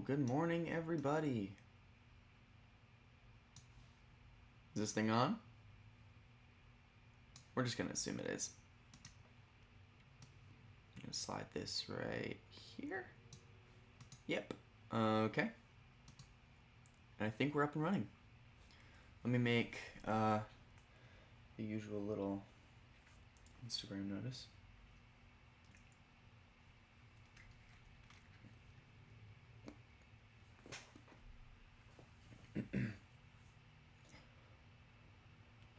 Good morning, everybody. Is this thing on? We're just gonna assume it is. I'm gonna slide this right here. Yep. Okay. And I think we're up and running. Let me make the usual little Instagram notice.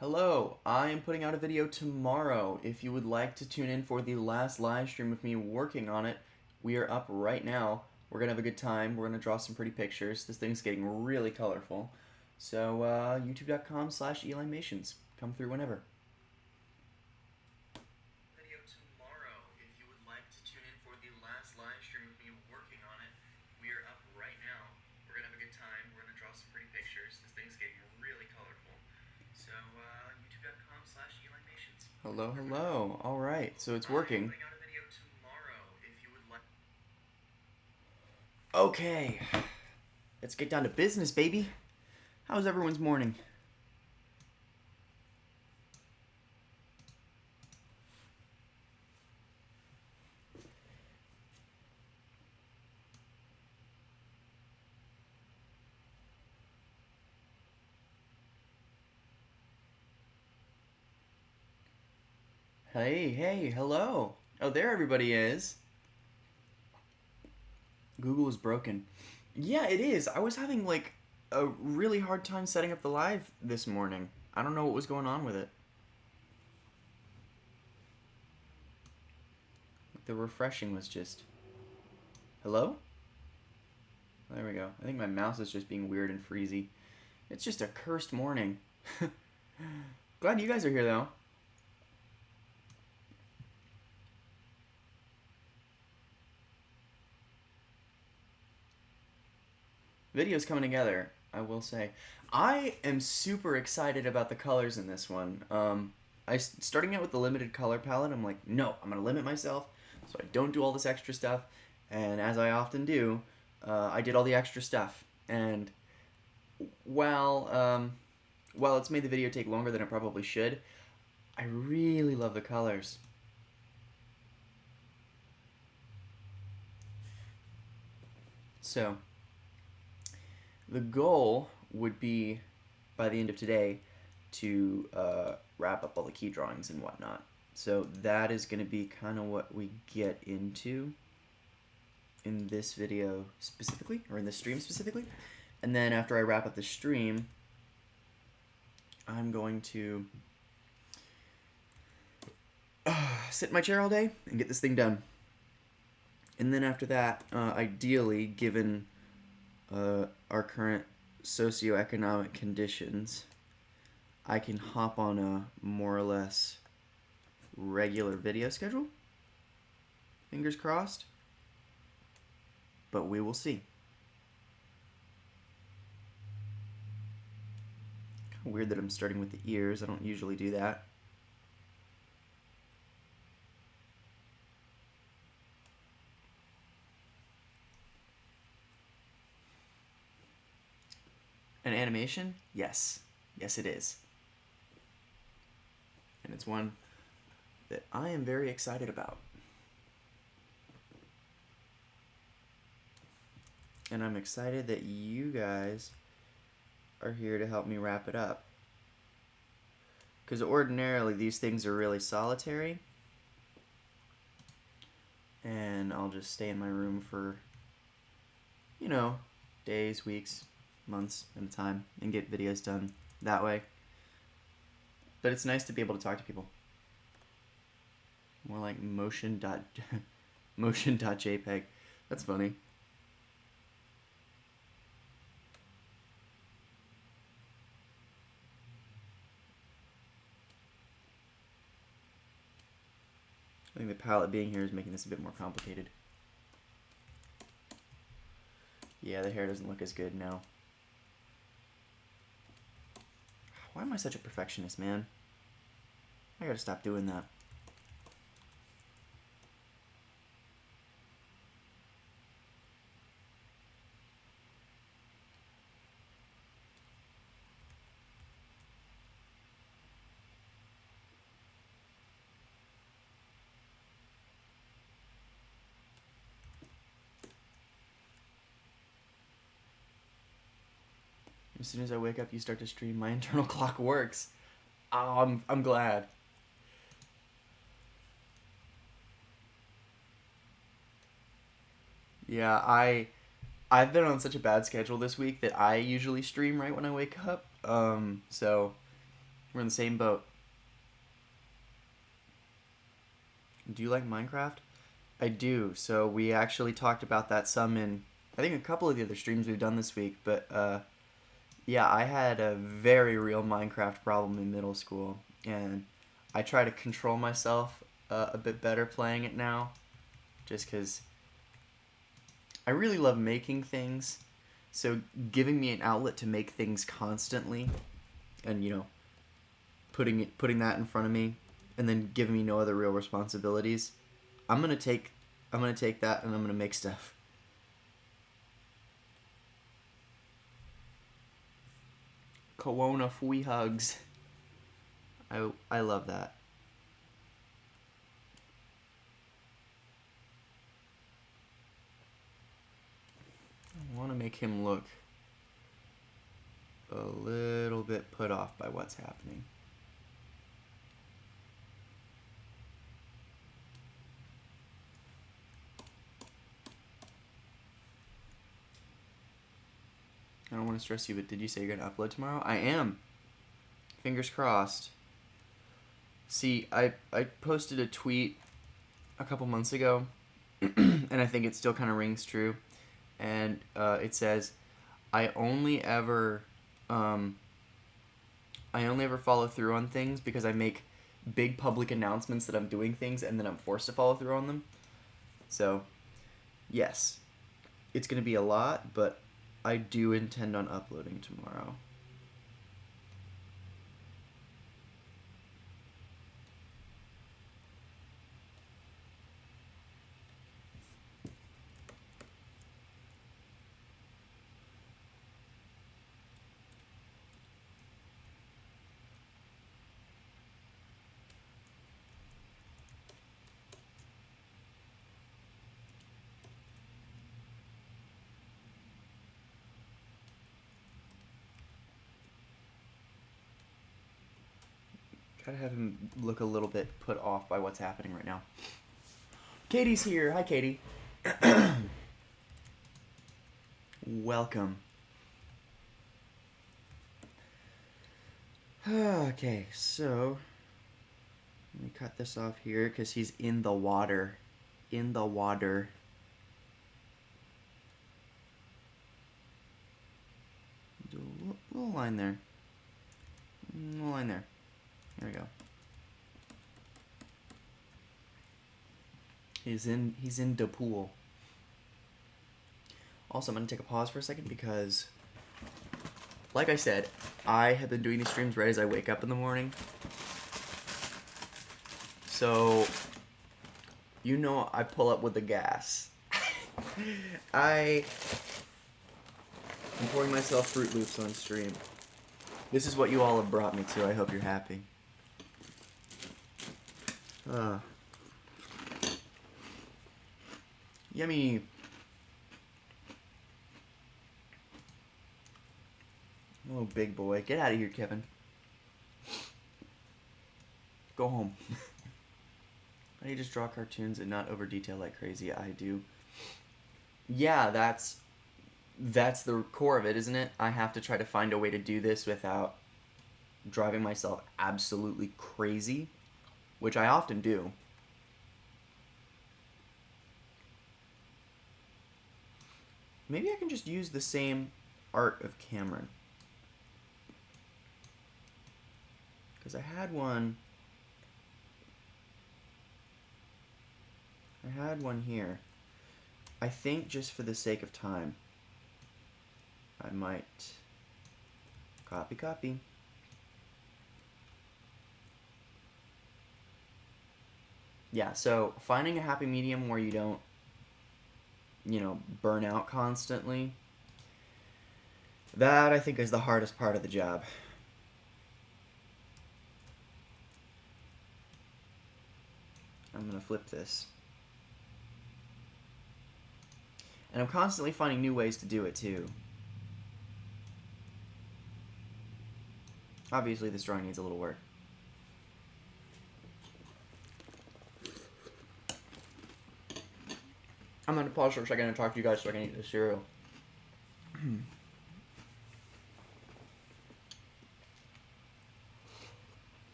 Hello, I am putting out a video tomorrow. If you would like to tune in for the last live stream with me working on it, we are up right now. We're going to have a good time. We're going to draw some pretty pictures. This thing's getting really colorful. So, youtube.com/elimations. Come through whenever. Video tomorrow. If you would like to tune in for the last live stream with me working on it, we are up right now. We're going to have a good time. We're going to draw some pretty pictures. This thing's getting really colorful. So, youtube.com/elimations. Hello, hello. All right, so it's working. Okay, let's get down to business, baby. How's everyone's morning? Hey, hello. Oh, there everybody is. Google is broken. Yeah, it is. I was having like a really hard time setting up the live this morning. I don't know what was going on with it. The refreshing was just... Hello? There we go. I think my mouse is just being weird and freezy. It's just a cursed morning. Glad you guys are here though. Video's coming together, I will say. I am super excited about the colors in this one. Starting out with the limited color palette, I'm like, no, I'm going to limit myself so I don't do all this extra stuff. And as I often do, I did all the extra stuff. And while it's made the video take longer than it probably should, I really love the colors. So... the goal would be, by the end of today, to wrap up all the key drawings and whatnot. So that is going to be kind of what we get into in this video specifically, or in this stream specifically. And then after I wrap up the stream, I'm going to sit in my chair all day and get this thing done. And then after that, ideally, given... our current socioeconomic conditions, I can hop on a more or less regular video schedule. Fingers crossed. But we will see. Kind of weird that I'm starting with the ears. I don't usually do that. An animation? Yes. Yes, it is. And it's one that I am very excited about. And I'm excited that you guys are here to help me wrap it up. Because ordinarily these things are really solitary. And I'll just stay in my room for, you know, days, weeks, months at a time and get videos done that way. But it's nice to be able to talk to people. More like motion.jpg. That's funny. I think the palette being here is making this a bit more complicated. Yeah, the hair doesn't look as good now. Why am I such a perfectionist, man? I gotta stop doing that. As soon as I wake up, you start to stream. My internal clock works. Oh, I'm glad. Yeah, I've been on such a bad schedule this week that I usually stream right when I wake up. So we're in the same boat. Do you like Minecraft? I do. So we actually talked about that some in I think a couple of the other streams we've done this week, but yeah, I had a very real Minecraft problem in middle school, and I try to control myself a bit better playing it now, just because I really love making things. So giving me an outlet to make things constantly, and putting that in front of me, and then giving me no other real responsibilities, I'm gonna take that and I'm gonna make stuff. Corona fui hugs. I love that. I want to make him look a little bit put off by what's happening. I don't want to stress you, but did you say you're going to upload tomorrow? I am. Fingers crossed. See, I posted a tweet a couple months ago, and I think it still kind of rings true. And it says, I only ever follow through on things because I make big public announcements that I'm doing things, and then I'm forced to follow through on them. So, yes, it's going to be a lot, but I do intend on uploading tomorrow. Gotta have him look a little bit put off by what's happening right now. Katie's here. Hi, Katie. Welcome. Okay, so let me cut this off here because he's in the water. In the water. Do a little line there. A little line there. There we go. He's in the pool. Also, I'm gonna take a pause for a second because, like I said, I have been doing these streams right as I wake up in the morning. So, I pull up with the gas. I'm pouring myself Fruit Loops on stream. This is what you all have brought me to. I hope you're happy. Yummy. Oh, big boy. Get out of here, Kevin. Go home. How do you just draw cartoons and not over detail like crazy? I do. Yeah, that's the core of it, isn't it? I have to try to find a way to do this without driving myself absolutely crazy, which I often do. Maybe I can just use the same art of Cameron. Because I had one here. I think just for the sake of time, I might copy. Yeah, so finding a happy medium where you don't, burn out constantly, that I think is the hardest part of the job. I'm going to flip this. And I'm constantly finding new ways to do it, too. Obviously, this drawing needs a little work. I'm going to pause for a second and talk to you guys so I can eat the cereal.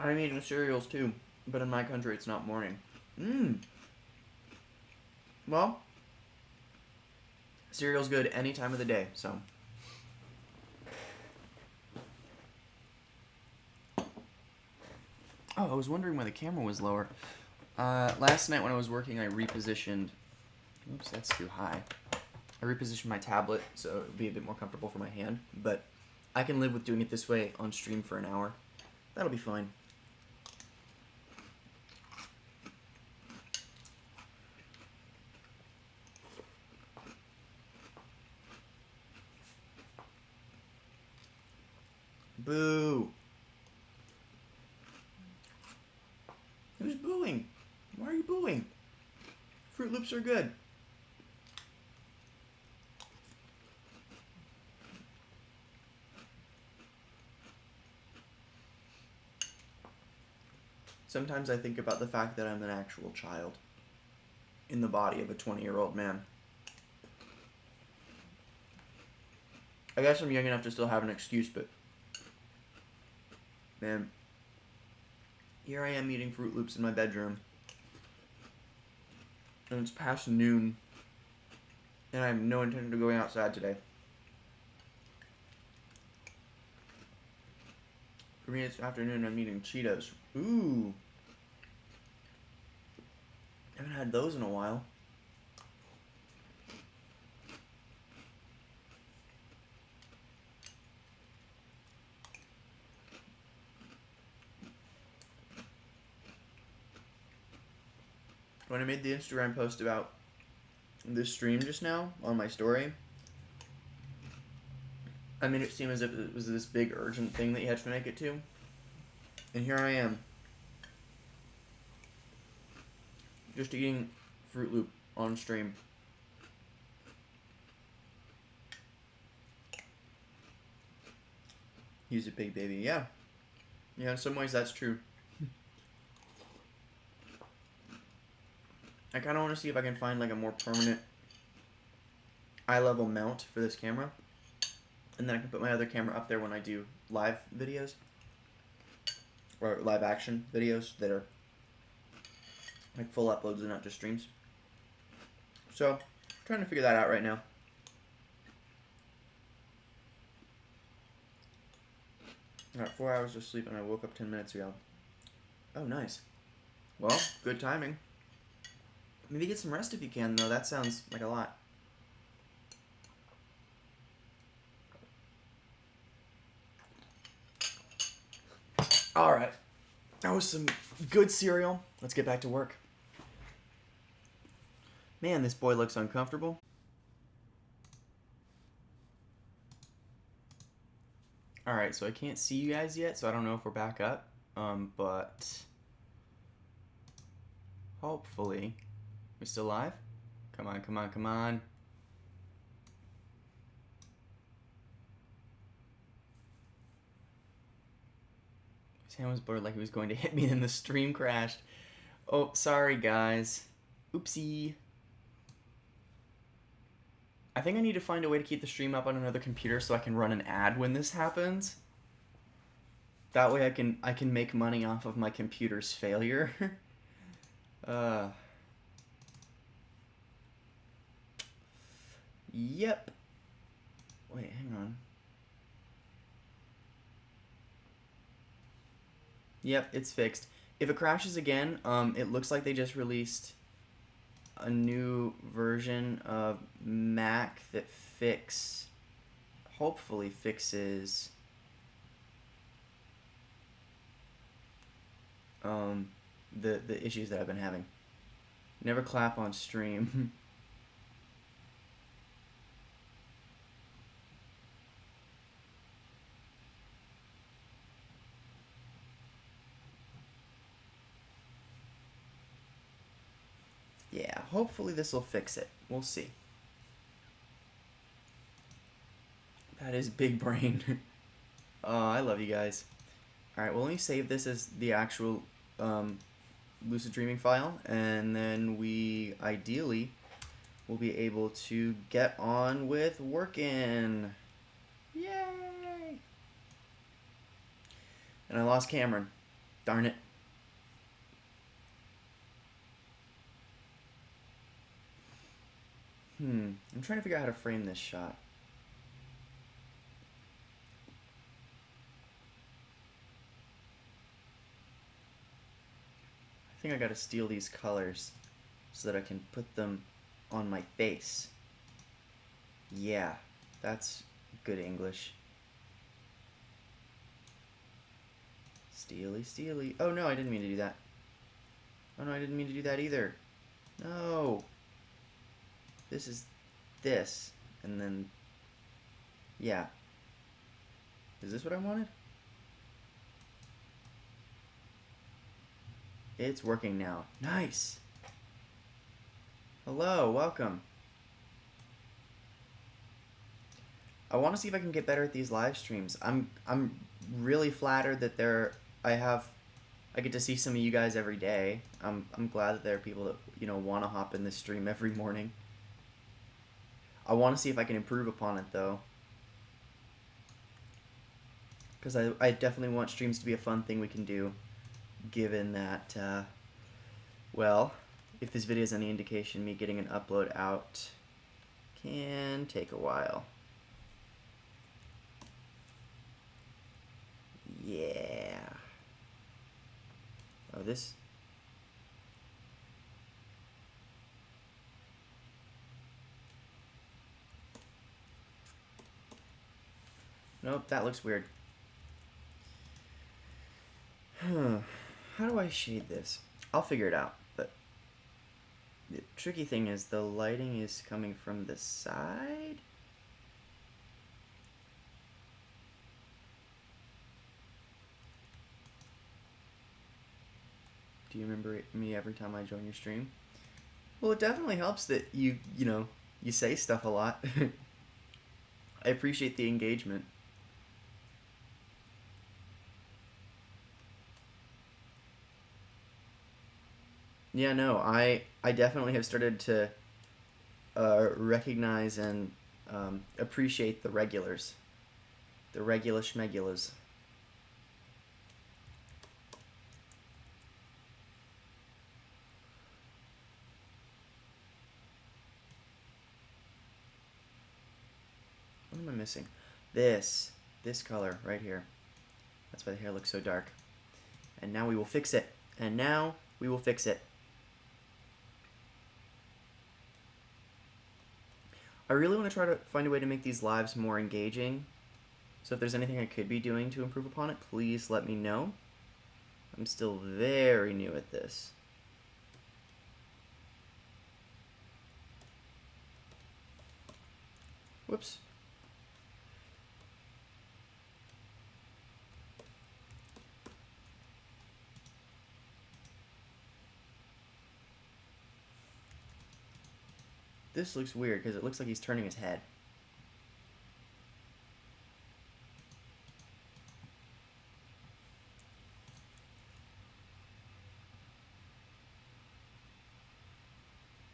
I'm eating cereals too, but in my country it's not morning. Well, cereal's good any time of the day, so. Oh, I was wondering why the camera was lower. Last night when I was working, I repositioned. Oops, that's too high. I repositioned my tablet so it would be a bit more comfortable for my hand, but I can live with doing it this way on stream for an hour. That'll be fine. Boo! Who's booing? Why are you booing? Fruit Loops are good. Sometimes I think about the fact that I'm an actual child in the body of a 20-year-old man. I guess I'm young enough to still have an excuse, but man, here I am eating Fruit Loops in my bedroom, and it's past noon, and I have no intention of going outside today. For me, it's afternoon, I'm eating Cheetos. Ooh. I haven't had those in a while. When I made the Instagram post about this stream just now on my story, I made it seem as if it was this big urgent thing that you had to make it to. And here I am. Just eating Fruit Loop on stream. He's a big baby, yeah. Yeah, in some ways that's true. I kind of want to see if I can find like a more permanent eye-level mount for this camera. And then I can put my other camera up there when I do live videos. Or live action videos that are like full uploads and not just streams. So, trying to figure that out right now. I got 4 hours of sleep and I woke up 10 minutes ago. Oh, nice. Well, good timing. Maybe get some rest if you can, though. That sounds like a lot. Alright. That was some good cereal. Let's get back to work. Man, this boy looks uncomfortable. Alright, so I can't see you guys yet, so I don't know if we're back up. But hopefully. We still live? Come on, come on, come on. His hand was blurred like he was going to hit me, and the stream crashed. Oh, sorry, guys. Oopsie. I think I need to find a way to keep the stream up on another computer so I can run an ad when this happens. That way I can make money off of my computer's failure. Yep. Wait, hang on. Yep, it's fixed. If it crashes again, it looks like they just released a new version of Mac that hopefully fixes the issues that I've been having. Never clap on stream. Yeah, hopefully this will fix it. We'll see. That is big brain. Oh, I love you guys. Alright, well, let me save this as the actual lucid dreaming file, and then we ideally will be able to get on with Workin. Yay! And I lost Cameron. Darn it. I'm trying to figure out how to frame this shot. I think I gotta steal these colors so that I can put them on my face. Yeah, that's good English. Steely, steely. Oh no, I didn't mean to do that. Oh no, I didn't mean to do that either. No. This is this. And then, yeah. Is this what I wanted? It's working now. Nice. Hello, welcome. I want to see if I can get better at these live streams. I'm really flattered that I get to see some of you guys every day. I'm glad that there are people that, you know, want to hop in this stream every morning. I want to see if I can improve upon it though. Because I definitely want streams to be a fun thing we can do, given that, well, if this video is any indication, me getting an upload out can take a while. Yeah. Oh, this... Nope, that looks weird. How do I shade this? I'll figure it out, but the tricky thing is the lighting is coming from the side. Do you remember me every time I join your stream? Well, it definitely helps that you say stuff a lot. I appreciate the engagement. Yeah, no, I definitely have started to recognize and appreciate the regulars. The regula schmegulas. What am I missing? This color right here. That's why the hair looks so dark. And now we will fix it. And now we will fix it. I really want to try to find a way to make these lives more engaging. So if there's anything I could be doing to improve upon it, please let me know. I'm still very new at this. Whoops. This looks weird because it looks like he's turning his head.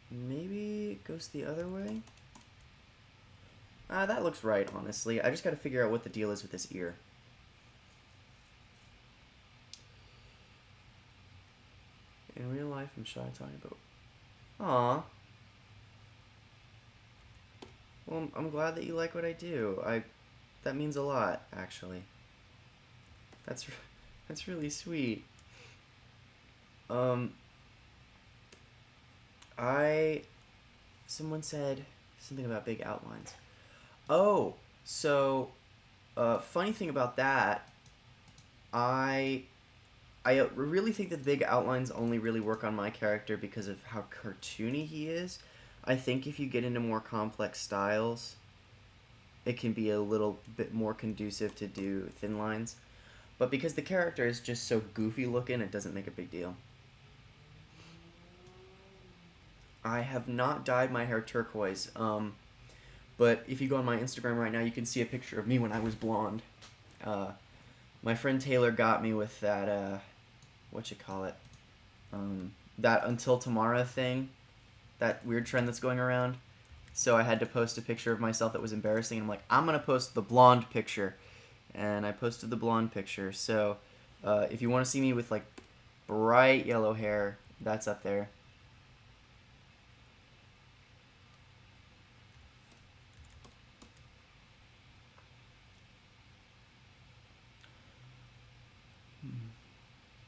Maybe it goes the other way? That looks right, honestly. I just gotta figure out what the deal is with this ear. In real life, I'm shy talking about... Aww. Well, I'm glad that you like what I do. That means a lot, actually. That's really sweet. Someone said something about big outlines. Oh, so, funny thing about that, I really think that the big outlines only really work on my character because of how cartoony he is. I think if you get into more complex styles, it can be a little bit more conducive to do thin lines. But because the character is just so goofy looking, it doesn't make a big deal. I have not dyed my hair turquoise. But if you go on my Instagram right now, you can see a picture of me when I was blonde. My friend Taylor got me with that, that Until Tomorrow thing, that weird trend that's going around. So I had to post a picture of myself that was embarrassing. And I'm like, I'm going to post the blonde picture. And I posted the blonde picture. So if you want to see me with like bright yellow hair, that's up there.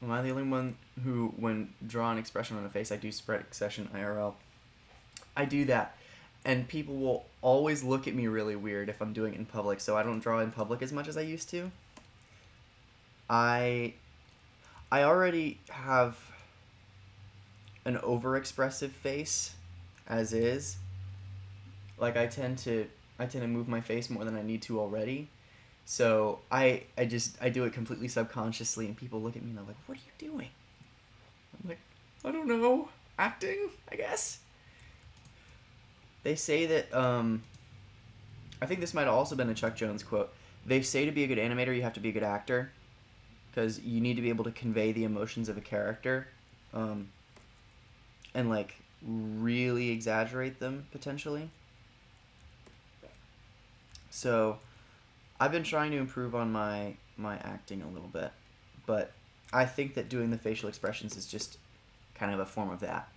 Am I the only one who, when draw an expression on a face, I do spread expression IRL? I do that. And people will always look at me really weird if I'm doing it in public, so I don't draw in public as much as I used to. I already have an overexpressive face as is. Like I tend to move my face more than I need to already. So I do it completely subconsciously, and people look at me and they're like, "What are you doing?" I'm like, "I don't know, acting, I guess." They say that I think this might have also been a Chuck Jones quote. They say to be a good animator, you have to be a good actor, because you need to be able to convey the emotions of a character, and like really exaggerate them potentially. So I've been trying to improve on my acting a little bit, but I think that doing the facial expressions is just kind of a form of that.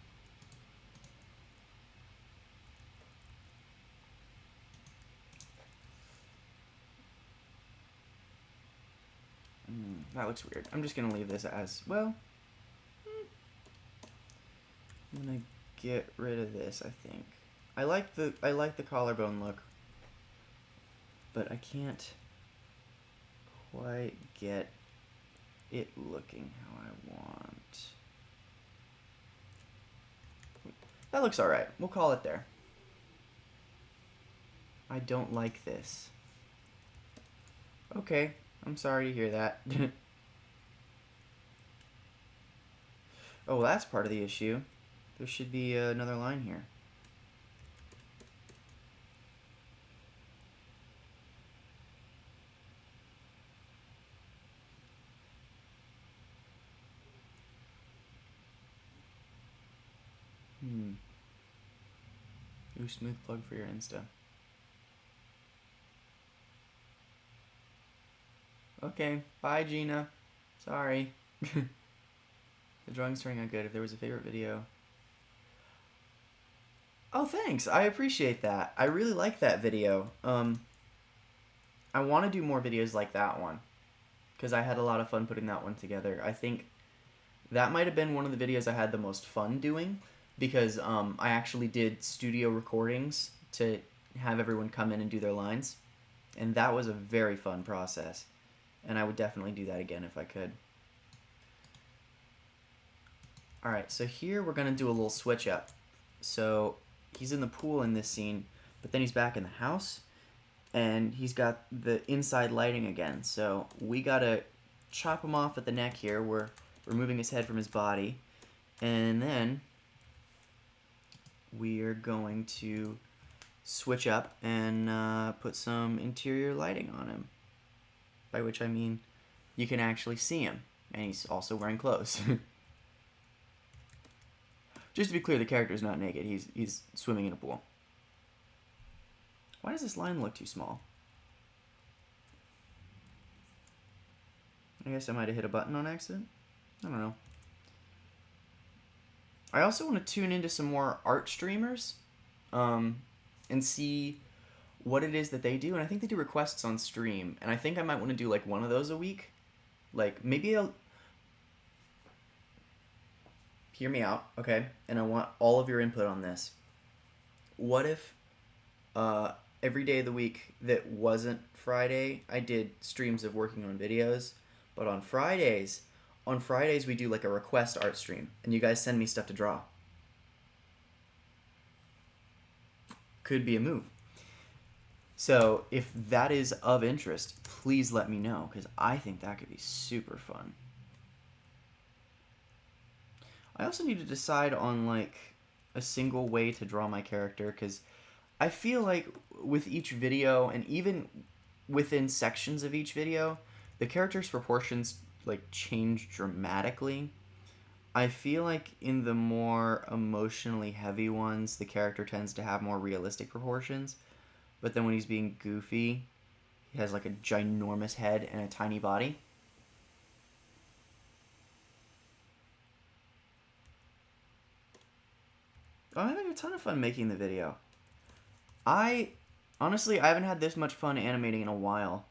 That looks weird. I'm just gonna leave this as well. I'm gonna get rid of this. I think I like the collarbone look, but I can't quite get it looking how I want. That looks alright. We'll call it there. I don't like this. Okay, I'm sorry to hear that. Oh, well, that's part of the issue. There should be another line here. New smooth plug for your Insta. Okay, bye Gina. Sorry. The drawing's turning out good. If there was a favorite video. Oh, thanks. I appreciate that. I really like that video. I want to do more videos like that one, because I had a lot of fun putting that one together. I think that might have been one of the videos I had the most fun doing, because I actually did studio recordings to have everyone come in and do their lines, and that was a very fun process, and I would definitely do that again if I could. Alright, so here we're going to do a little switch up. So he's in the pool in this scene, but then he's back in the house, and he's got the inside lighting again. So we got to chop him off at the neck here. We're removing his head from his body, and then we are going to switch up and put some interior lighting on him, by which I mean you can actually see him, and he's also wearing clothes. Just to be clear, the character is not naked. He's swimming in a pool. Why does this line look too small? I guess I might have hit a button on accident. I don't know. I also want to tune into some more art streamers and see what it is that they do. And I think they do requests on stream. And I think I might want to do like one of those a week. Like maybe I'll... Hear me out, okay? And I want all of your input on this. What if every day of the week that wasn't Friday, I did streams of working on videos, but on Fridays we do like a request art stream, and you guys send me stuff to draw. Could be a move. So if that is of interest, please let me know, because I think that could be super fun. I also need to decide on like a single way to draw my character, because I feel like with each video, and even within sections of each video, the character's proportions like change dramatically. I feel like in the more emotionally heavy ones, the character tends to have more realistic proportions. But then when he's being goofy, he has like a ginormous head and a tiny body. I'm having a ton of fun making the video. I honestly, I haven't had this much fun animating in a while.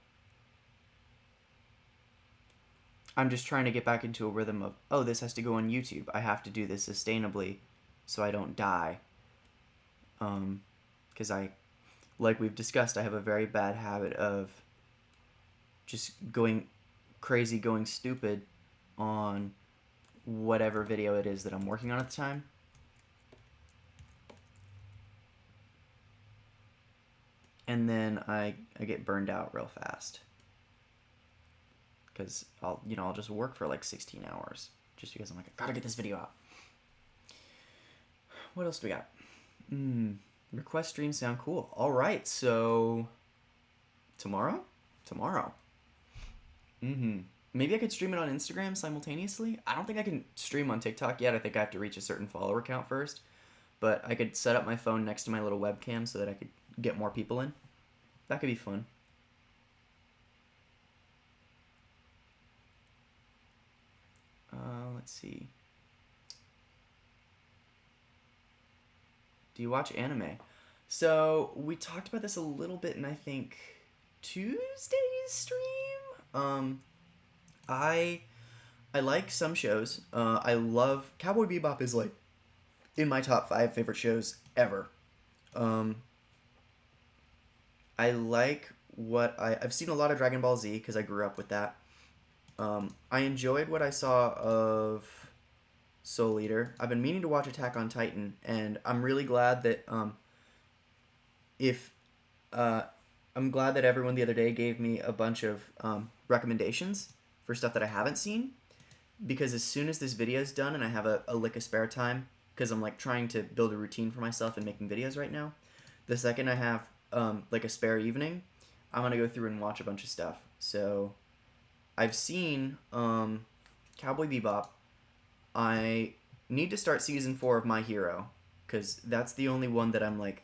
I'm just trying to get back into a rhythm of, oh, this has to go on YouTube. I have to do this sustainably so I don't die. Because like we've discussed, I have a very bad habit of just going crazy, going stupid on whatever video it is that I'm working on at the time. And then I get burned out real fast. Because I'll just work for like 16 hours just because I'm like, I gotta get this video out. What else do we got? Request streams sound cool. All right, so tomorrow. Maybe I could stream it on Instagram simultaneously. I don't think I can stream on TikTok yet. I think I have to reach a certain follower count first. But I could set up my phone next to my little webcam so that I could get more people in. That could be fun. Let's see. Do you watch anime? So we talked about this a little bit in I think Tuesday's stream. I like some shows. I love Cowboy Bebop is like in my top 5 favorite shows ever. I like I've seen a lot of Dragon Ball Z because I grew up with that. I enjoyed what I saw of Soul Eater. I've been meaning to watch Attack on Titan, and I'm really glad that I'm glad that everyone the other day gave me a bunch of recommendations for stuff that I haven't seen, because as soon as this video is done and I have a lick of spare time, because I'm like trying to build a routine for myself and making videos right now, the second I have like a spare evening, I'm gonna go through and watch a bunch of stuff. So I've seen Cowboy Bebop. I need to start season 4 of My Hero, because that's the only one that I'm like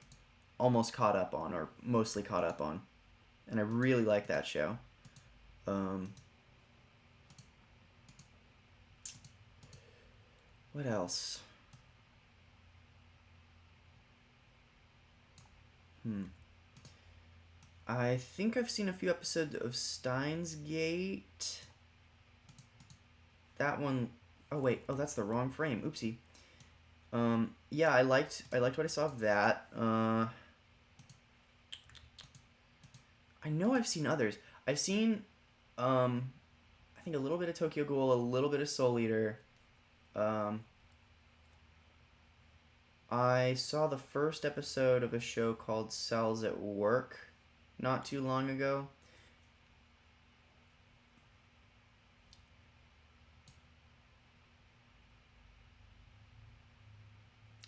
almost caught up on, or mostly caught up on, and I really like that show. What else? I think I've seen a few episodes of Steins Gate. That one, oh wait, oh that's the wrong frame. Oopsie. Yeah, I liked what I saw of that. I know I've seen others. I've seen I think a little bit of Tokyo Ghoul, a little bit of Soul Eater. I saw the first episode of a show called Cells at Work not too long ago.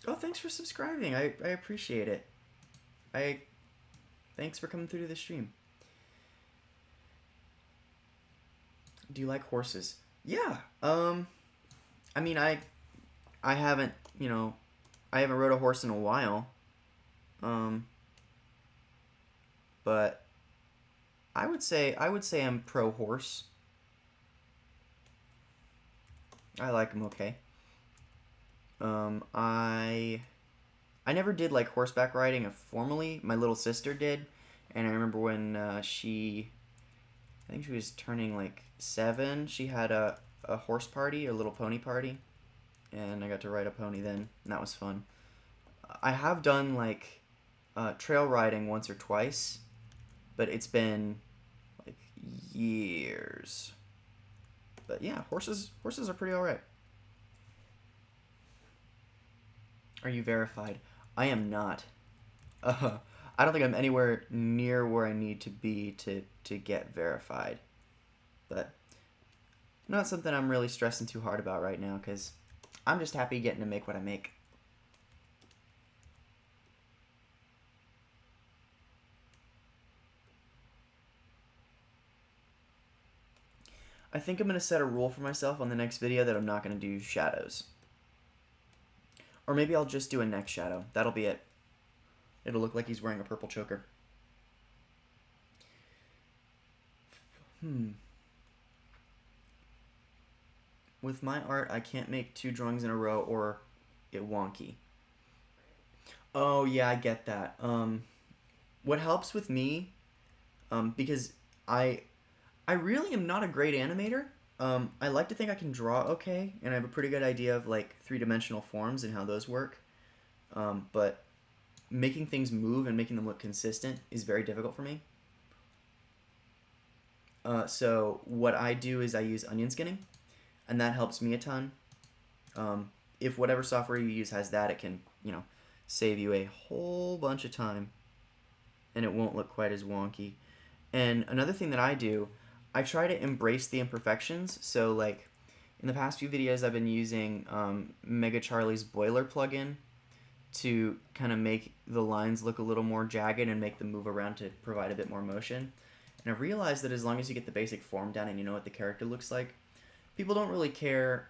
Oh, thanks for subscribing. I appreciate it. Thanks for coming through to the stream. Do you like horses? Yeah. I mean, I haven't, I haven't rode a horse in a while. But I would say I'm pro horse. I like them okay. I never did like horseback riding formally. My little sister did, and I remember when I think she was turning like 7. She had a horse party, a little pony party, and I got to ride a pony then, and that was fun. I have done like trail riding once or twice, but it's been like years. But yeah, horses are pretty alright. Are you verified? I am not. I don't think I'm anywhere near where I need to be to get verified. But not something I'm really stressing too hard about right now, because I'm just happy getting to make what I make. I think I'm going to set a rule for myself on the next video that I'm not going to do shadows. Or maybe I'll just do a neck shadow. That'll be it. It'll look like he's wearing a purple choker. With my art, I can't make 2 drawings in a row or it wonky. Oh, yeah, I get that. What helps with me, because I really am not a great animator. I like to think I can draw okay, and I have a pretty good idea of like 3-dimensional forms and how those work. But making things move and making them look consistent is very difficult for me. So what I do is I use onion skinning, and that helps me a ton. If whatever software you use has that, it can, save you a whole bunch of time, and it won't look quite as wonky. And another thing that I do, I try to embrace the imperfections. So like in the past few videos, I've been using Mega Charlie's Boiler plugin to kind of make the lines look a little more jagged and make them move around to provide a bit more motion. And I've realized that as long as you get the basic form down and you know what the character looks like, people don't really care.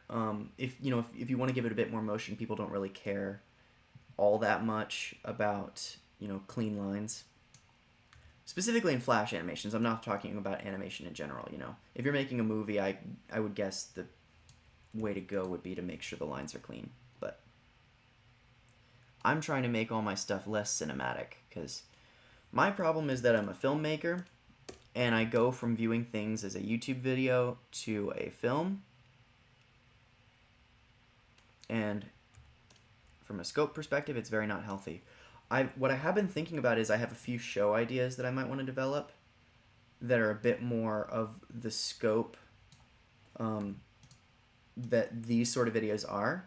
If you want to give it a bit more motion, people don't really care all that much about clean lines. Specifically in Flash animations, I'm not talking about animation in general. If you're making a movie, I would guess the way to go would be to make sure the lines are clean. But I'm trying to make all my stuff less cinematic because my problem is that I'm a filmmaker and I go from viewing things as a YouTube video to a film. And from a scope perspective, it's very not healthy. What I have been thinking about is I have a few show ideas that I might want to develop that are a bit more of the scope that these sort of videos are.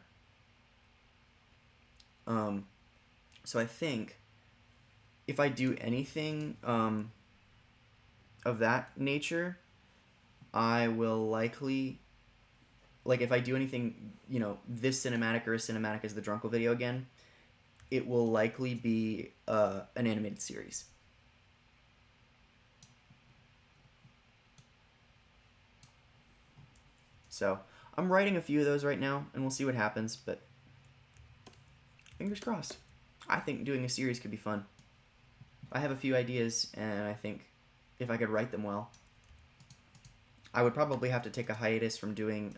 So I think if I do anything of that nature, I will likely, like if I do anything, this cinematic or as cinematic as the Drunkle video again, it will likely be an animated series. So I'm writing a few of those right now, and we'll see what happens, but fingers crossed. I think doing a series could be fun. I have a few ideas, and I think if I could write them well, I would probably have to take a hiatus from doing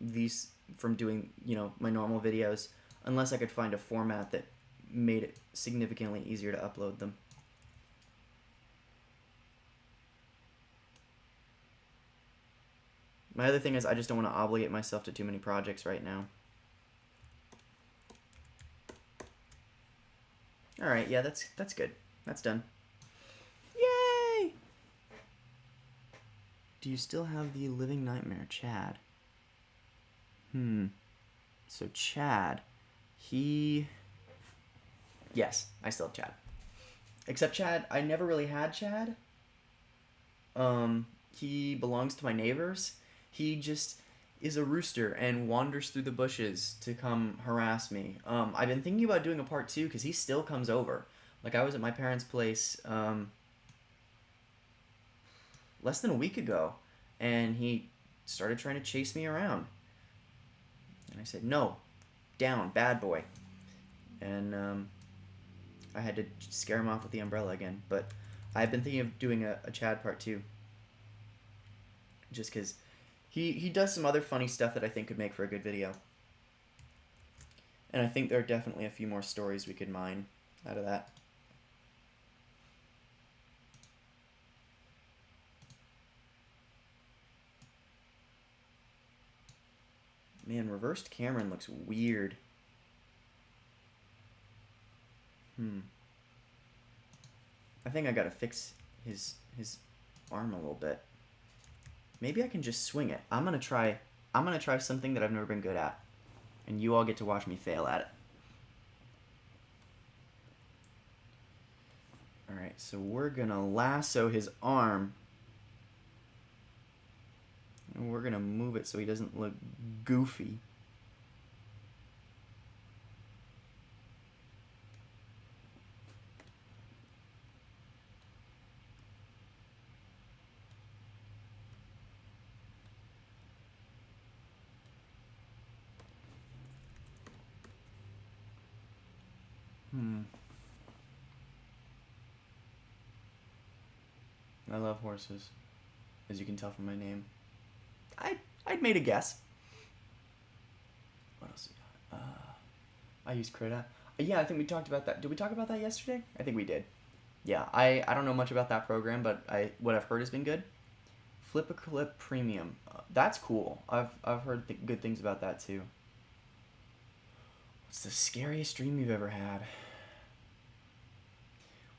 my normal videos, unless I could find a format that made it significantly easier to upload them. My other thing is I just don't want to obligate myself to too many projects right now. Alright, yeah, that's good. That's done. Yay! Do you still have the Living Nightmare, Chad? So Chad, yes, I still have Chad. Except Chad, I never really had Chad. He belongs to my neighbors. He just is a rooster and wanders through the bushes to come harass me. I've been thinking about doing a part 2 because he still comes over. Like I was at my parents' place less than a week ago, and he started trying to chase me around. And I said, no, down, bad boy. And I had to scare him off with the umbrella again. But I've been thinking of doing a Chad part 2. Just because he does some other funny stuff that I think could make for a good video. And I think there are definitely a few more stories we could mine out of that. Man, reversed Cameron looks weird. I think I gotta fix his arm a little bit. Maybe I can just swing it. I'm gonna try something that I've never been good at. And you all get to watch me fail at it. Alright, so we're gonna lasso his arm. And we're gonna move it so he doesn't look goofy. I love horses, as you can tell from my name. I'd made a guess. What else we got? I use Krita. Yeah, I think we talked about that. Did we talk about that yesterday? I think we did. Yeah, I don't know much about that program, but what I've heard has been good. Flip a Clip Premium. That's cool. I've heard good things about that too. What's the scariest dream you've ever had?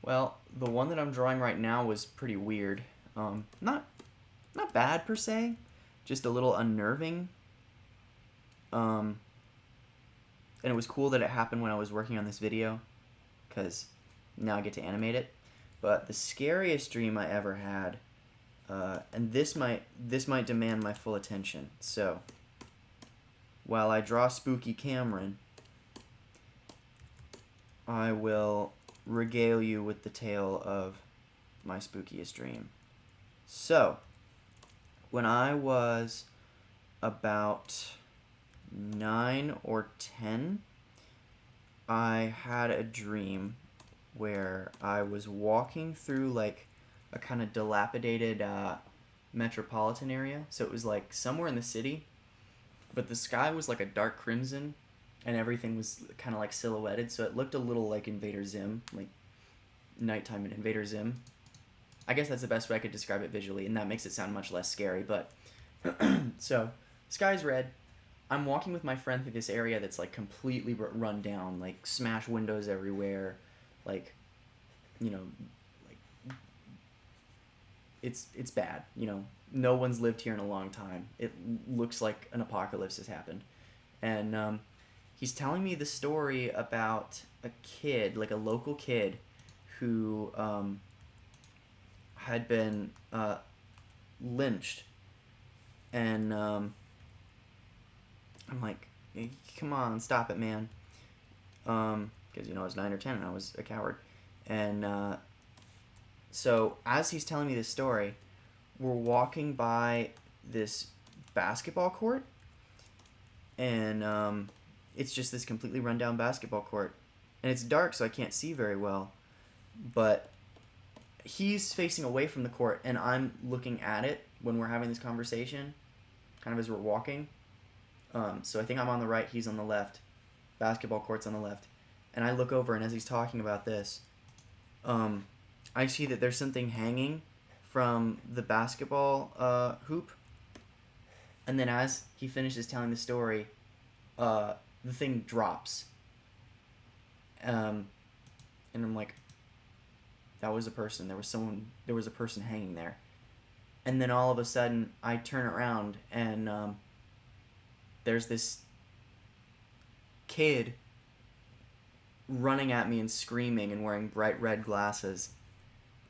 Well, the one that I'm drawing right now was pretty weird. Not bad per se, just a little unnerving. And it was cool that it happened when I was working on this video, because now I get to animate it. But the scariest dream I ever had, and this might demand my full attention. So, while I draw Spooky Cameron, I will regale you with the tale of my spookiest dream. So, when I was about 9 or 10, I had a dream where I was walking through like a kind of dilapidated metropolitan area. So it was like somewhere in the city, but the sky was like a dark crimson and everything was kind of like silhouetted, so it looked a little like Invader Zim, like nighttime in Invader Zim. I guess that's the best way I could describe it visually, and that makes it sound much less scary, but so sky's red. I'm walking with my friend through this area that's like completely run down, like smashed windows everywhere, like, you know, like it's bad, you know. No one's lived here in a long time. It looks like an apocalypse has happened. And he's telling me the story about a kid, like a local kid, who had been lynched. And I'm like, hey, come on, stop it, man. Because, you know, I was 9 or 10 and I was a coward. And so as he's telling me this story, we're walking by this basketball court. And it's just this completely rundown basketball court. And it's dark, so I can't see very well. But he's facing away from the court, and I'm looking at it when we're having this conversation, kind of as we're walking. So I think I'm on the right, he's on the left. Basketball court's on the left. And I look over, and as he's talking about this, I see that there's something hanging from the basketball hoop. And then as he finishes telling the story, the thing drops. And I'm like, that was a person. There was a person hanging there. And then all of a sudden, I turn around, and there's this kid running at me and screaming and wearing bright red glasses.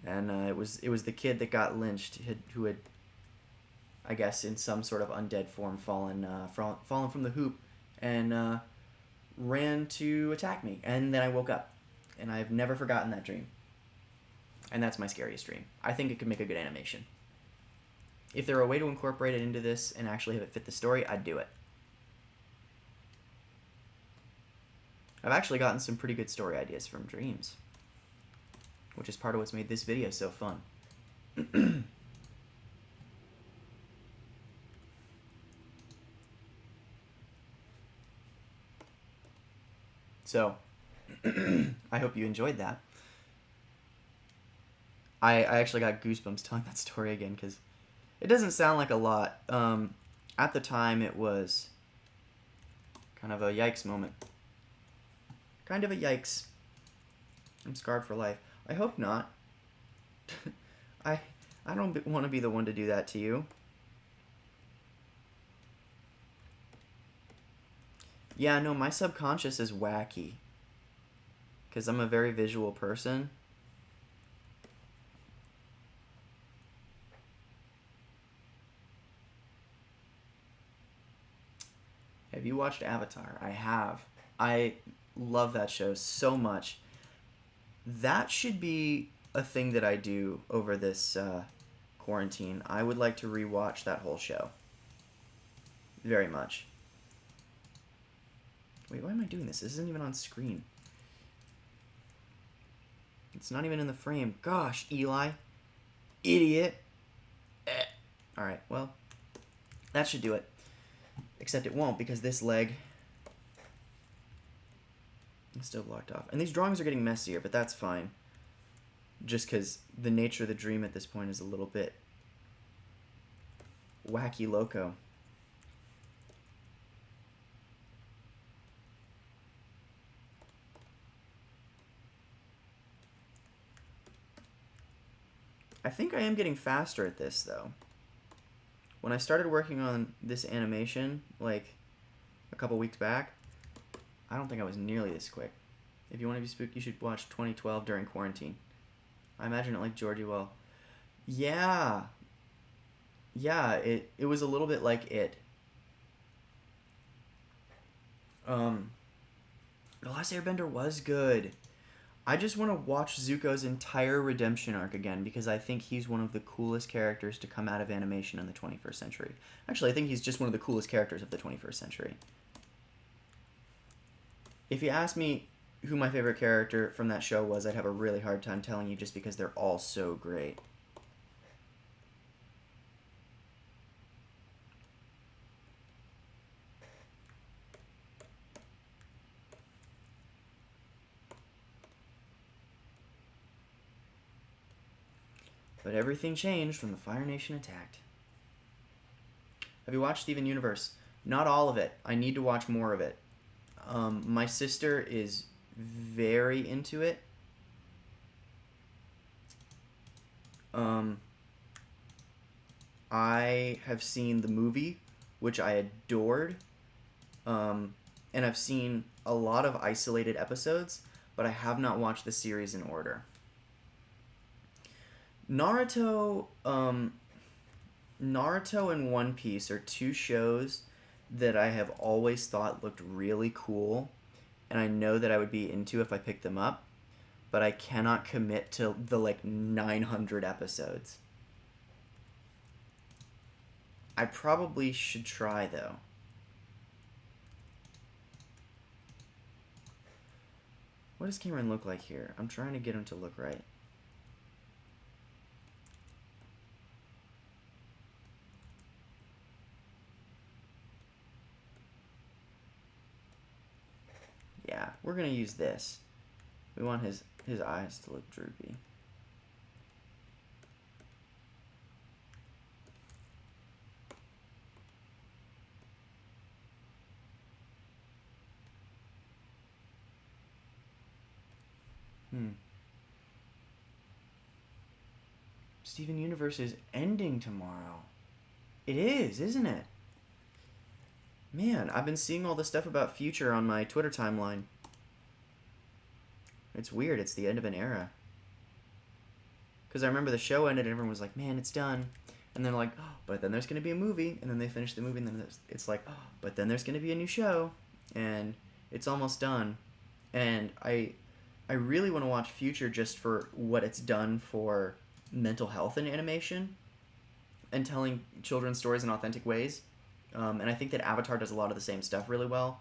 And it was the kid that got lynched, who had, I guess, in some sort of undead form, fallen from the hoop and ran to attack me. And then I woke up, and I've never forgotten that dream. And that's my scariest dream. I think it could make a good animation. If there were a way to incorporate it into this and actually have it fit the story, I'd do it. I've actually gotten some pretty good story ideas from dreams, which is part of what's made this video so fun. So, I hope you enjoyed that. I actually got goosebumps telling that story again, because it doesn't sound like a lot. At the time, it was kind of a yikes moment. Kind of a yikes. I'm scarred for life. I hope not. I don't want to be the one to do that to you. Yeah, no, my subconscious is wacky, because I'm a very visual person. Have you watched Avatar? I have. I love that show so much. That should be a thing that I do over this quarantine. I would like to rewatch that whole show. Very much. Wait, why am I doing this? This isn't even on screen. It's not even in the frame. Gosh, Eli. Idiot. Alright, well, that should do it. Except it won't, because this leg is still blocked off. And these drawings are getting messier, but that's fine. Just because the nature of the dream at this point is a little bit wacky loco. I think I am getting faster at this, though. When I started working on this animation, like, a couple weeks back, I don't think I was nearly this quick. If you want to be spooked, you should watch 2012 during quarantine. I imagine it like Georgie well. Yeah. Yeah, it was a little bit like it. The Last Airbender was good. I just want to watch Zuko's entire redemption arc again because I think he's one of the coolest characters to come out of animation in the 21st century. Actually, I think he's just one of the coolest characters of the 21st century. If you ask me who my favorite character from that show was, I'd have a really hard time telling you just because they're all so great. But everything changed when the Fire Nation attacked. Have you watched Steven Universe? Not all of it. I need to watch more of it. My sister is very into it. I have seen the movie, which I adored. And I've seen a lot of isolated episodes, but I have not watched the series in order. Naruto and One Piece are two shows that I have always thought looked really cool, and I know that I would be into if I picked them up, but I cannot commit to the 900 episodes. I probably should try, though. What does Cameron look like here? I'm trying to get him to look right. Yeah, we're going to use this. We want his eyes to look droopy. Steven Universe is ending tomorrow. It is, isn't it? Man, I've been seeing all this stuff about Future on my Twitter timeline. It's weird. It's the end of an era. Because I remember the show ended and everyone was like, man, it's done. And they're like, oh, but then there's going to be a movie. And then they finish the movie and then it's like, oh, but then there's going to be a new show. And it's almost done. And I really want to watch Future just for what it's done for mental health in animation and telling children's stories in authentic ways. And I think that Avatar does a lot of the same stuff really well.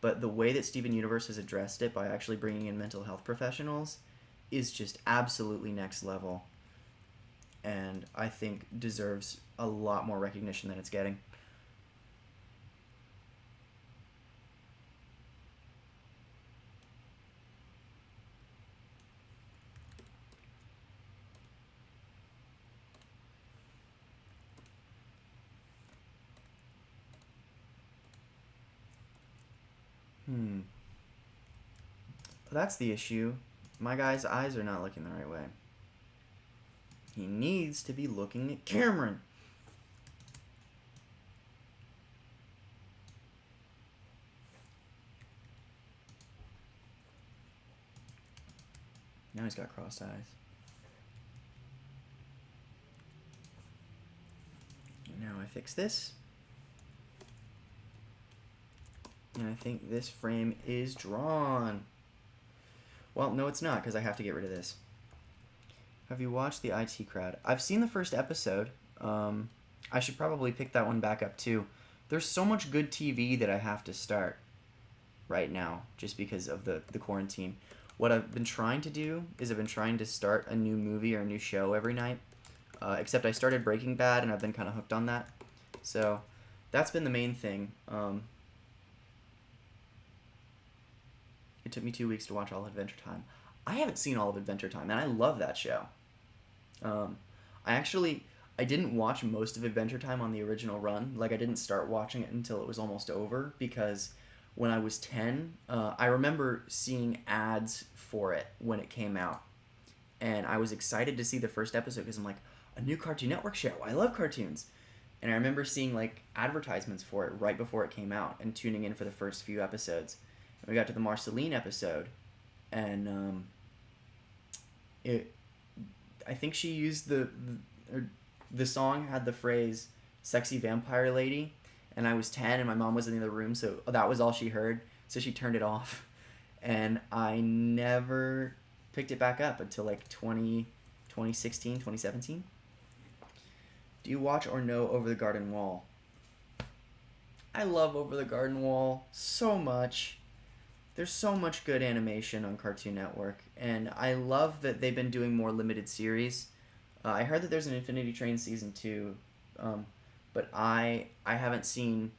But the way that Steven Universe has addressed it by actually bringing in mental health professionals is just absolutely next level. And I think deserves a lot more recognition than it's getting. That's the issue. My guy's eyes are not looking the right way. He needs to be looking at Cameron. Now he's got crossed eyes. Now I fix this. And I think this frame is drawn. Well, no, it's not, because I have to get rid of this. Have you watched the IT Crowd? I've seen the first episode. I should probably pick that one back up, too. There's so much good TV that I have to start right now, just because of the quarantine. What I've been trying to do is I've been trying to start a new movie or a new show every night. Except I started Breaking Bad and I've been kind of hooked on that. So that's been the main thing. It took me 2 weeks to watch all of Adventure Time. I haven't seen all of Adventure Time, and I love that show. Um, I didn't watch most of Adventure Time on the original run. Like, I didn't start watching it until it was almost over because when I was 10, I remember seeing ads for it when it came out. And I was excited to see the first episode because I'm like, a new Cartoon Network show. I love cartoons. And I remember seeing, like, advertisements for it right before it came out and tuning in for the first few episodes. And we got to the Marceline episode, and I think she used the song had the phrase "sexy vampire lady," and I was 10 and my mom was in the other room, so that was all she heard. So she turned it off, and I never picked it back up until like 2016, 2017. Do you watch or know Over the Garden Wall? I love Over the Garden Wall so much. There's so much good animation on Cartoon Network, and I love that they've been doing more limited series. I heard that there's an Infinity Train season 2, but I haven't seen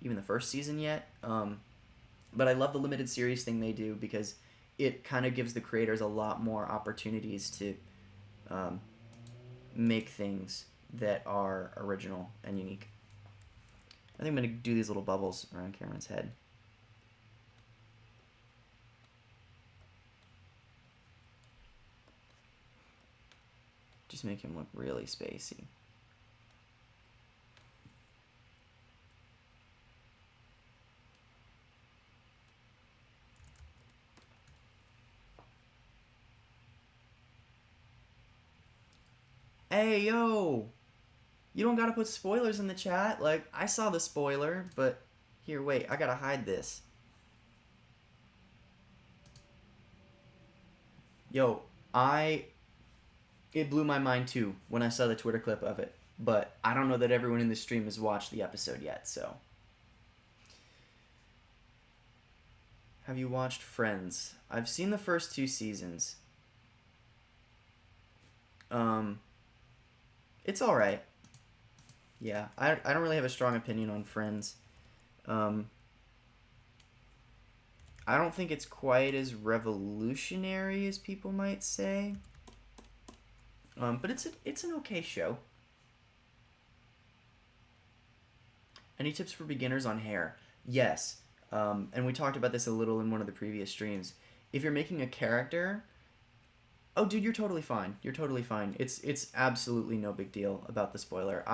even the first season yet. But I love the limited series thing they do because it kind of gives the creators a lot more opportunities to make things that are original and unique. I think I'm going to do these little bubbles around Cameron's head. Just make him look really spacey. Hey, yo! You don't gotta put spoilers in the chat. Like, I saw the spoiler, but... Here, wait, I gotta hide this. Yo, It blew my mind too when I saw the Twitter clip of it. But I don't know that everyone in the stream has watched the episode yet, so... Have you watched Friends? I've seen the first 2 seasons. It's alright. Yeah, I don't really have a strong opinion on Friends. I don't think it's quite as revolutionary as people might say. But it's an okay show. Any tips for beginners on hair? Yes. And we talked about this a little in one of the previous streams. If you're making a character... Oh, dude, you're totally fine. You're totally fine. It's absolutely no big deal about the spoiler.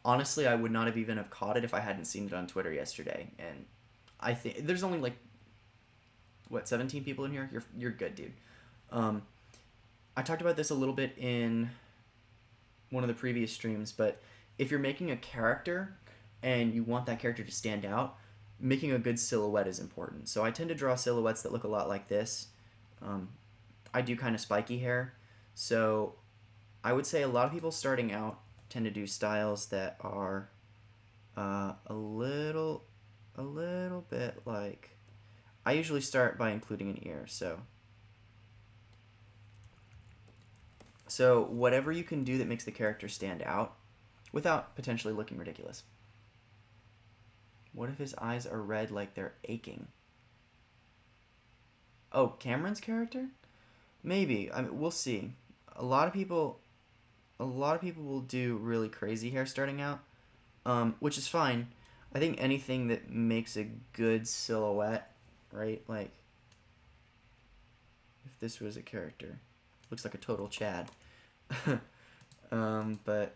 Honestly, I would not have even have caught it if I hadn't seen it on Twitter yesterday. And I think... There's only, like... What, 17 people in here? You're good, dude. I talked about this a little bit in one of the previous streams, but if you're making a character and you want that character to stand out, making a good silhouette is important. So I tend to draw silhouettes that look a lot like this. I do kind of spiky hair, so I would say a lot of people starting out tend to do styles that are a little bit like... I usually start by including an ear, So whatever you can do that makes the character stand out without potentially looking ridiculous. What if his eyes are red like they're aching? Oh, Cameron's character? Maybe. I mean, we'll see. A lot of people will do really crazy hair starting out, which is fine. I think anything that makes a good silhouette, right? Like, if this was a character, looks like a total Chad. But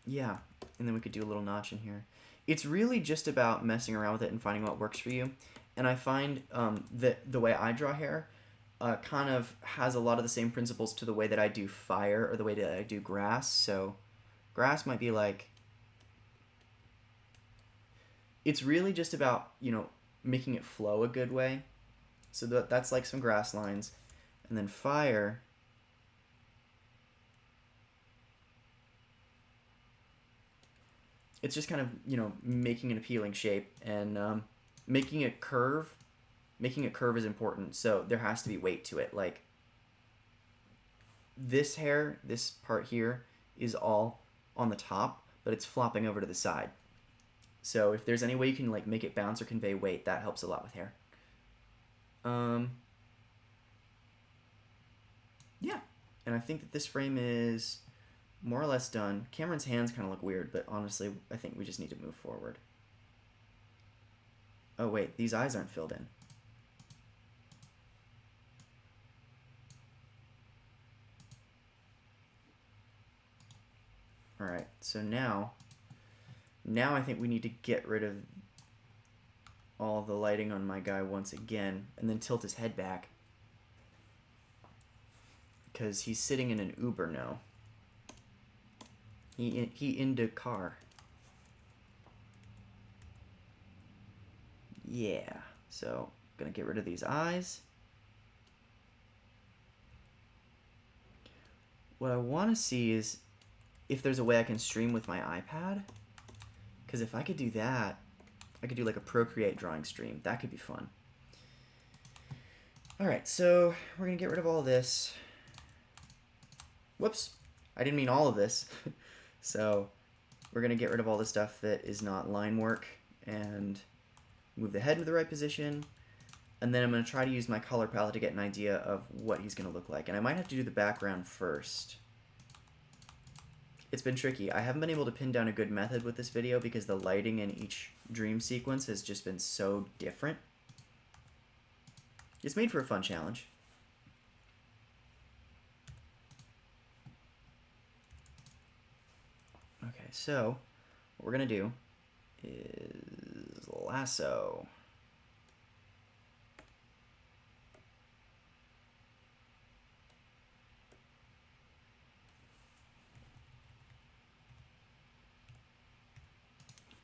yeah, and then we could do a little notch in here. It's really just about messing around with it and finding what works for you. And I find that the way I draw hair kind of has a lot of the same principles to the way that I do fire or the way that I do grass. So grass might be like... It's really just about, making it flow a good way. So that's like some grass lines. And then fire... It's just kind of, making an appealing shape and making it curve making it curve is important, so there has to be weight to it. Like, this hair, this part here, is all on the top, but it's flopping over to the side. So if there's any way you can like make it bounce or convey weight, that helps a lot with hair. Yeah, and I think that this frame is more or less done. Cameron's hands kind of look weird, but honestly, I think we just need to move forward. Oh wait, these eyes aren't filled in. Alright, so now I think we need to get rid of all the lighting on my guy once again, and then tilt his head back. Because he's sitting in an Uber now. He into car. Yeah, so gonna get rid of these eyes. What I want to see is if there's a way I can stream with my iPad. Because if I could do that, I could do like a Procreate drawing stream. That could be fun. Alright, so we're going to get rid of all this. Whoops. I didn't mean all of this. So we're going to get rid of all the stuff that is not line work and move the head into the right position. And then I'm going to try to use my color palette to get an idea of what he's going to look like. And I might have to do the background first. It's been tricky. I haven't been able to pin down a good method with this video because the lighting in each dream sequence has just been so different. It's made for a fun challenge. Okay, so what we're going to do is lasso.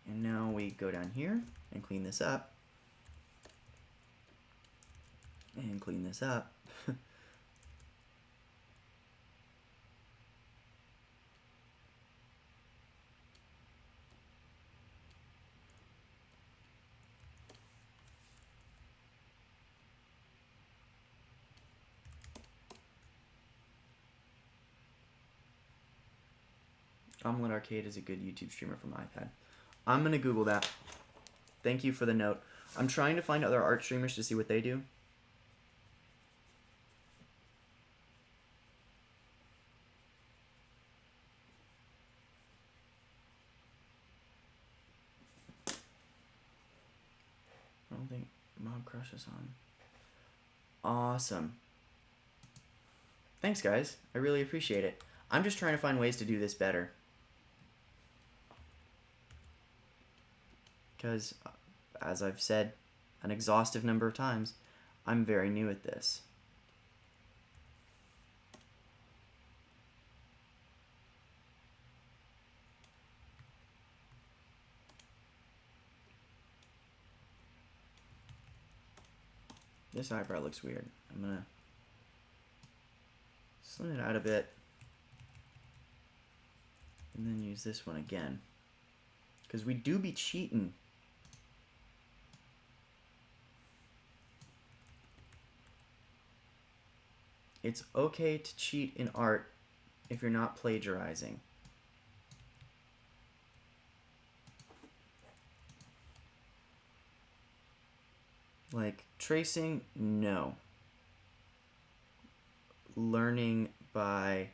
And now we go down here and clean this up. And clean this up. Omelet Arcade is a good YouTube streamer from iPad. I'm going to Google that. Thank you for the note. I'm trying to find other art streamers to see what they do. I don't think Mob Crush is on. Awesome. Thanks, guys. I really appreciate it. I'm just trying to find ways to do this better. Because, as I've said an exhaustive number of times, I'm very new at this. This eyebrow looks weird. I'm gonna slim it out a bit. And then use this one again. Because we do be cheating. It's okay to cheat in art if you're not plagiarizing. Like, tracing, no. Learning by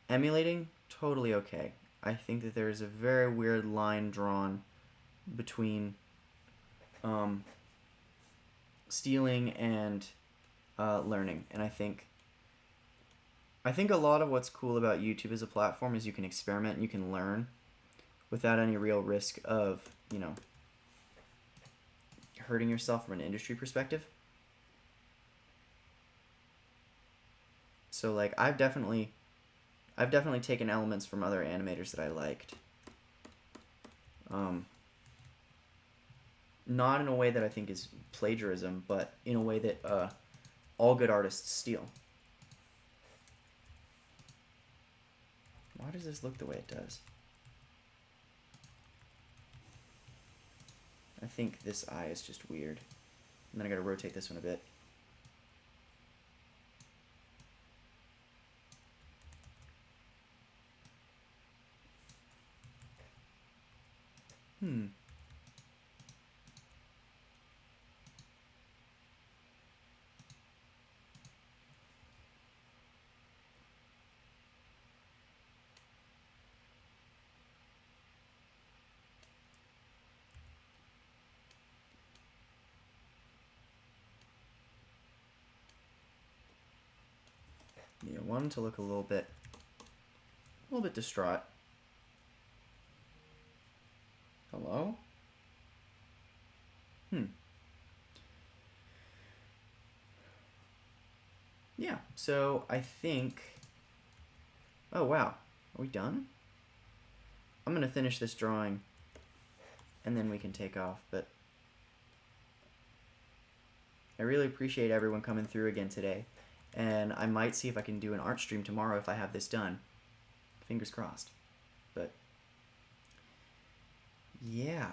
emulating, totally okay. I think that there's a very weird line drawn between stealing and learning. And I think a lot of what's cool about YouTube as a platform is you can experiment and you can learn without any real risk of, you know, hurting yourself from an industry perspective. So like I've definitely taken elements from other animators that I liked. Not in a way that I think is plagiarism, but in a way that all good artists steal. Why does this look the way it does? I think this eye is just weird. And then I gotta rotate this one a bit. Yeah, one to look a little bit distraught. Hello? Yeah, so I think... Oh, wow. Are we done? I'm going to finish this drawing, and then we can take off, but... I really appreciate everyone coming through again today, and I might see if I can do an art stream tomorrow if I have this done. Fingers crossed. But... yeah.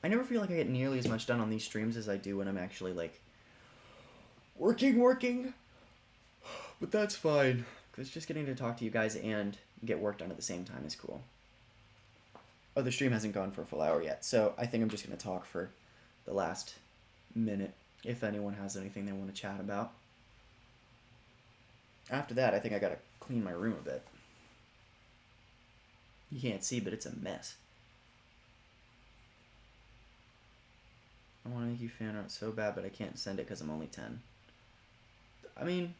I never feel like I get nearly as much done on these streams as I do when I'm actually, like, working. But that's fine, because just getting to talk to you guys and get work done at the same time is cool. Oh, the stream hasn't gone for a full hour yet, so I think I'm just going to talk for the last minute, if anyone has anything they want to chat about. After that, I think I got to clean my room a bit. You can't see, but it's a mess. I want to make you fan art so bad, but I can't send it because I'm only 10. I mean,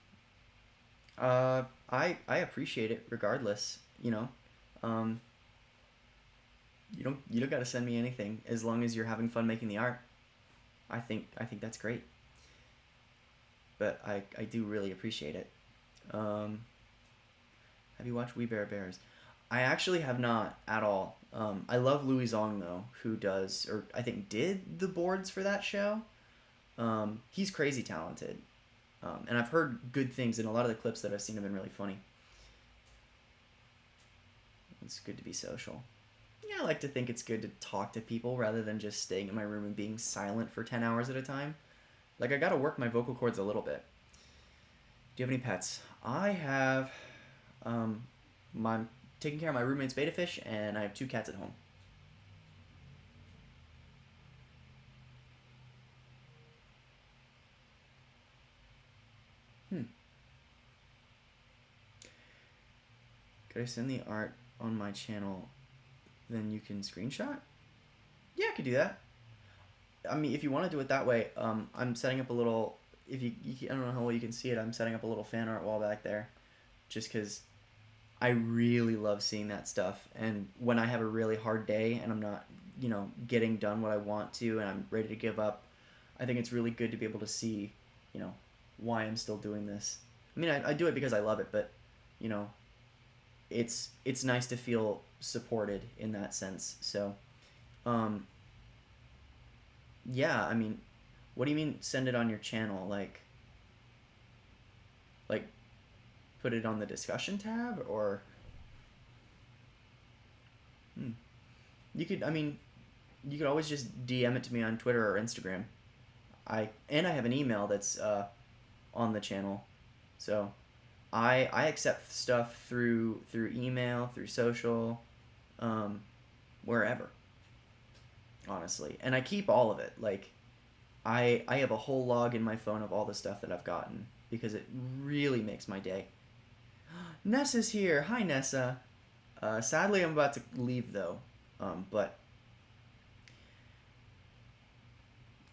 I appreciate it regardless, you know. You don't got to send me anything as long as you're having fun making the art. I think that's great. But I do really appreciate it. Have you watched We Bare Bears? I actually have not at all. I love Louis Zong though, who does, or I think did, the boards for that show. He's crazy talented. And I've heard good things, and a lot of the clips that I've seen have been really funny. It's good to be social. Yeah, I like to think it's good to talk to people rather than just staying in my room and being silent for 10 hours at a time. Like, I gotta work my vocal cords a little bit. Do you have any pets? I have, I'm taking care of my roommate's betta fish, and I have 2 cats at home. Could I send the art on my channel, then you can screenshot? Yeah, I could do that. I mean, if you want to do it that way, I'm setting up a little, I don't know how well you can see it, I'm setting up a little fan art wall back there, just because I really love seeing that stuff, and when I have a really hard day, and I'm not, getting done what I want to, and I'm ready to give up, I think it's really good to be able to see, why I'm still doing this. I mean, I do it because I love it, but, it's nice to feel supported in that sense. So, yeah, I mean, what do you mean send it on your channel? Like put it on the discussion tab, or you could always just DM it to me on Twitter or Instagram. I have an email that's on the channel, so I accept stuff through email, through social, wherever, honestly. And I keep all of it. Like, I have a whole log in my phone of all the stuff that I've gotten, because it really makes my day. Nessa's here. Hi, Nessa. Sadly, I'm about to leave, though. But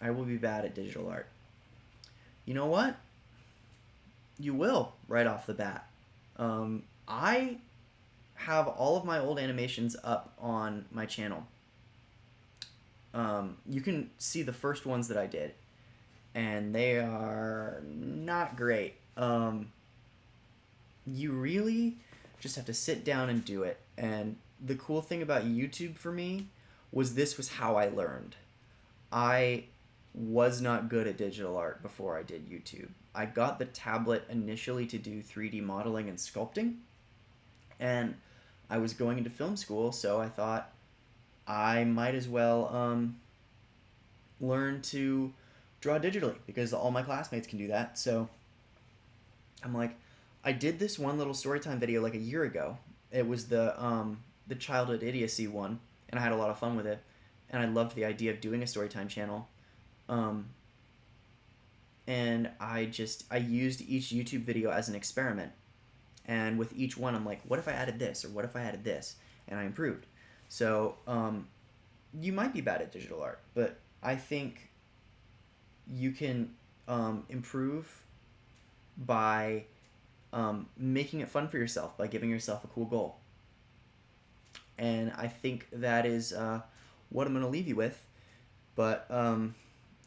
I will be bad at digital art. You know what? You will, right off the bat. I have all of my old animations up on my channel. You can see the first ones that I did, and they are not great. You really just have to sit down and do it. And the cool thing about YouTube for me was this was how I learned. I was not good at digital art before I did YouTube. I got the tablet initially to do 3D modeling and sculpting, and I was going into film school, so I thought I might as well learn to draw digitally because all my classmates can do that. So I'm like, I did this one little storytime video like a year ago. It was the childhood idiocy one, and I had a lot of fun with it, and I loved the idea of doing a storytime channel. Um, and I used each YouTube video as an experiment, and with each one I'm like, what if I added this or what if I added this, and I improved. So you might be bad at digital art, but I think you can improve by making it fun for yourself, by giving yourself a cool goal. And I think that is what I'm going to leave you with. But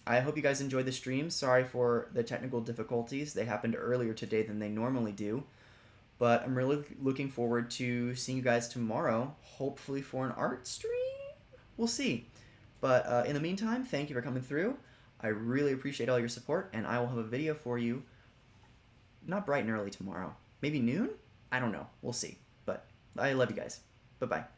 I hope you guys enjoyed the stream. Sorry for the technical difficulties. They happened earlier today than they normally do. But I'm really looking forward to seeing you guys tomorrow, hopefully for an art stream. We'll see. But in the meantime, thank you for coming through. I really appreciate all your support, and I will have a video for you not bright and early tomorrow. Maybe noon? I don't know. We'll see. But I love you guys. Bye-bye.